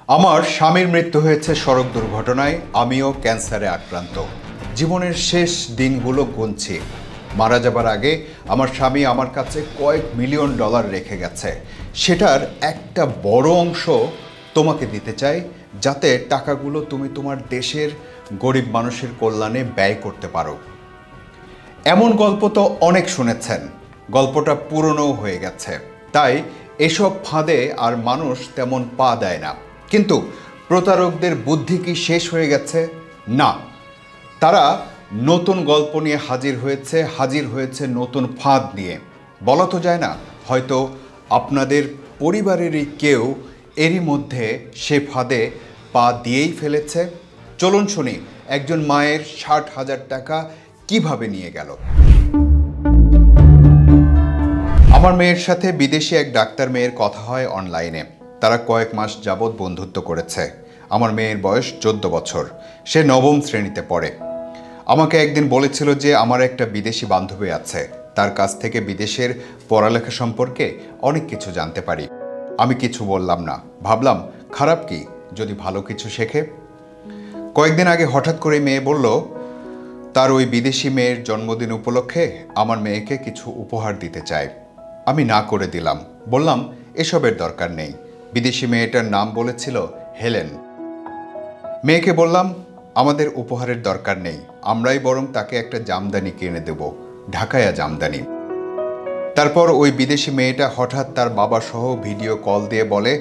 আমার স্বামীর মৃত্যু হয়েছে সড়ক দুর্ঘটনায়। আমিও ক্যান্সারে আক্রান্ত। জীবনের শেষ দিনগুলো গুনছি। মারা যাবার আগে আমার স্বামী আমার কাছে কয়েক মিলিয়ন ডলার রেখে গেছে। সেটার একটা বড় অংশ তোমাকে দিতে চাই, যাতে টাকাগুলো তুমি তোমার দেশের গরিব মানুষের কল্যাণে ব্যয় করতে পারো। এমন গল্প তো অনেক শুনেছেন, গল্পটা পুরনো হয়ে গেছে, তাই এসব ফাঁদে আর মানুষ তেমন পা দেয় না। কিন্তু প্রতারকদের বুদ্ধি কি শেষ হয়ে গেছে? না, তারা নতুন গল্প নিয়ে হাজির হয়েছে নতুন ফাঁদ নিয়ে। বলা তো যায় না, হয়তো আপনাদের পরিবারেরই কেউ এরই মধ্যে সে ফাঁদে পা দিয়েই ফেলেছে। চলুন শুনি একজন মায়ের 60,000 টাকা কিভাবে নিয়ে গেল। আমার মেয়ের সাথে বিদেশি এক ডাক্তার মেয়ের কথা হয় অনলাইনে। তারা কয়েক মাস যাবৎ বন্ধুত্ব করেছে। আমার মেয়ের বয়স 14 বছর, সে 9ম শ্রেণীতে পড়ে। আমাকে একদিন বলেছিল যে আমার একটা বিদেশি বান্ধবী আছে, তার কাছ থেকে বিদেশের পড়ালেখা সম্পর্কে অনেক কিছু জানতে পারি। আমি কিছু বললাম না, ভাবলাম খারাপ কি যদি ভালো কিছু শেখে। কয়েকদিন আগে হঠাৎ করে মেয়ে বলল তার ওই বিদেশি মেয়ের জন্মদিন উপলক্ষে আমার মেয়েকে কিছু উপহার দিতে চায়। আমি না করে দিলাম, বললাম এসবের দরকার নেই। বিদেশি মেয়েটার নাম বলেছিল হেলেন। মেয়েকে বললাম আমাদের উপহারের দরকার নেই, আমরাই বরং তাকে একটা জামদানি কিনে দেব, ঢাকায়া জামদানি। তারপর ওই বিদেশি মেয়েটা হঠাৎ তার বাবা সহ ভিডিও কল দিয়ে বলে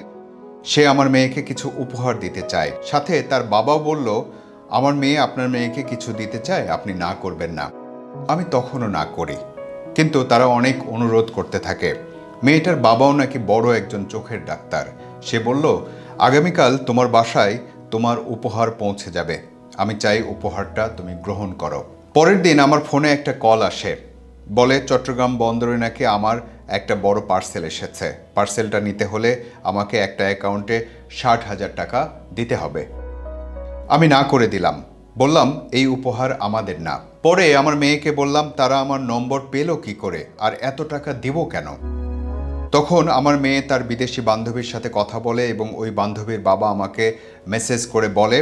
সে আমার মেয়েকে কিছু উপহার দিতে চায়। সাথে তার বাবাও বলল আমার মেয়ে আপনার মেয়েকে কিছু দিতে চায়, আপনি না করবেন না। আমি তখনও না করি, কিন্তু তারা অনেক অনুরোধ করতে থাকে। মেয়েটার বাবাও নাকি বড় একজন চোখের ডাক্তার। সে বলল আগামীকাল তোমার বাসায় তোমার উপহার পৌঁছে যাবে, আমি চাই উপহারটা তুমি গ্রহণ করো। পরের দিন আমার ফোনে একটা কল আসে, বলে চট্টগ্রাম বন্দরে নাকি আমার একটা বড় পার্সেল এসেছে। পার্সেলটা নিতে হলে আমাকে একটা অ্যাকাউন্টে 60,000 টাকা দিতে হবে। আমি না করে দিলাম, বললাম এই উপহার আমাদের না। পরে আমার মেয়েকে বললাম তারা আমার নম্বর পেল কি করে আর এত টাকা দিব কেন। তখন আমার মেয়ে তার বিদেশি বান্ধবীর সাথে কথা বলে এবং ওই বান্ধবীর বাবা আমাকে মেসেজ করে বলে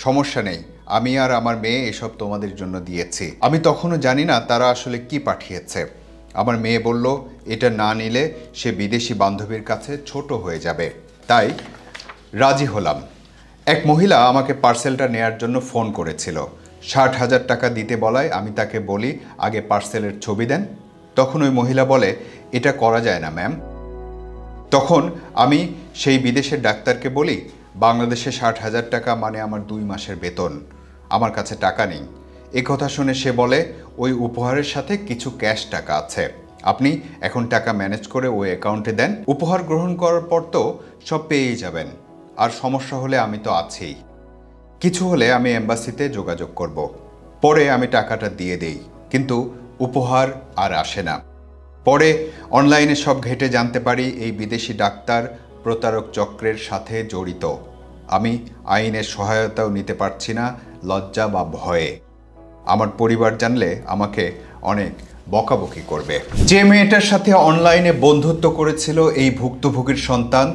সমস্যা নেই, আমি আর আমার মেয়ে এসব তোমাদের জন্য দিয়েছি। আমি তখনও জানি না তারা আসলে কি পাঠিয়েছে। আমার মেয়ে বলল এটা না নিলে সে বিদেশি বান্ধবীর কাছে ছোট হয়ে যাবে, তাই রাজি হলাম। এক মহিলা আমাকে পার্সেলটা নেয়ার জন্য ফোন করেছিল। 60,000 টাকা দিতে বলায় আমি তাকে বলি আগে পার্সেলের ছবি দেন। তখন ওই মহিলা বলে এটা করা যায় না ম্যাম। তখন আমি সেই বিদেশের ডাক্তারকে বলি বাংলাদেশে 60,000 টাকা মানে আমার 2 মাসের বেতন, আমার কাছে টাকা নেই। এ কথা শুনে সে বলে ওই উপহারের সাথে কিছু ক্যাশ টাকা আছে, আপনি এখন টাকা ম্যানেজ করে ওই অ্যাকাউন্টে দেন, উপহার গ্রহণ করার পর তো সব পেয়েই যাবেন, আর সমস্যা হলে আমি তো আছেই, কিছু হলে আমি এম্বাসিতে যোগাযোগ করব। পরে আমি টাকাটা দিয়ে দেই, কিন্তু উপহার আর আসে না। পরে অনলাইনে সব ঘেটে জানতে পারি এই বিদেশি ডাক্তার প্রতারক চক্রের সাথে জড়িত। আমি আইনের সহায়তাও নিতে পারছি না লজ্জা বা ভয়ে। আমার পরিবার জানলে আমাকে অনেক বকাবকি করবে। যে মেয়েটার সাথে অনলাইনে বন্ধুত্ব করেছিল এই ভুক্তভোগীর সন্তান,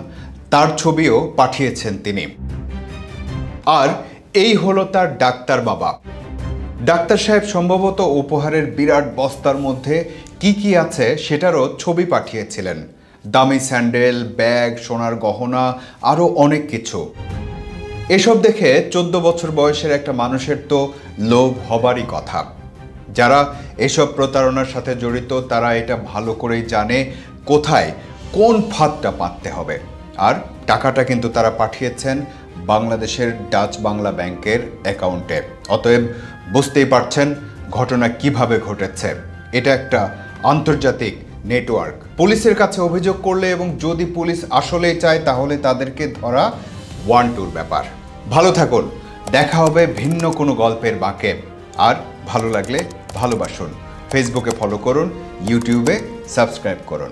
তার ছবিও পাঠিয়েছেন তিনি। আর এই হলো তার ডাক্তার বাবা। ডাক্তার সাহেব সম্ভবত উপহারের বিরাট বস্তার মধ্যে কি কি আছে সেটারও ছবি পাঠিয়েছিলেন। দামি স্যান্ডেল, ব্যাগ, সোনার গহনা, আরও অনেক কিছু। এসব দেখে 14 বছর বয়সের একটা মানুষের তো লোভ হবারই কথা। যারা এসব প্রতারণার সাথে জড়িত তারা এটা ভালো করেই জানে কোথায় কোন ফাঁদটা পাততে হবে। আর টাকাটা কিন্তু তারা পাঠিয়েছেন বাংলাদেশের ডাচ বাংলা ব্যাংকের অ্যাকাউন্টে। অতএব বুঝতেই পারছেন ঘটনা কিভাবে ঘটেছে। এটা একটা আন্তর্জাতিক নেটওয়ার্ক। পুলিশের কাছে অভিযোগ করলে এবং যদি পুলিশ আসলেই চায় তাহলে তাদেরকে ধরা 1-2 ব্যাপার। ভালো থাকুন, দেখা হবে ভিন্ন কোনো গল্পের বাঁকে। আর ভালো লাগলে ভালোবাসুন, ফেসবুকে ফলো করুন, ইউটিউবে সাবস্ক্রাইব করুন।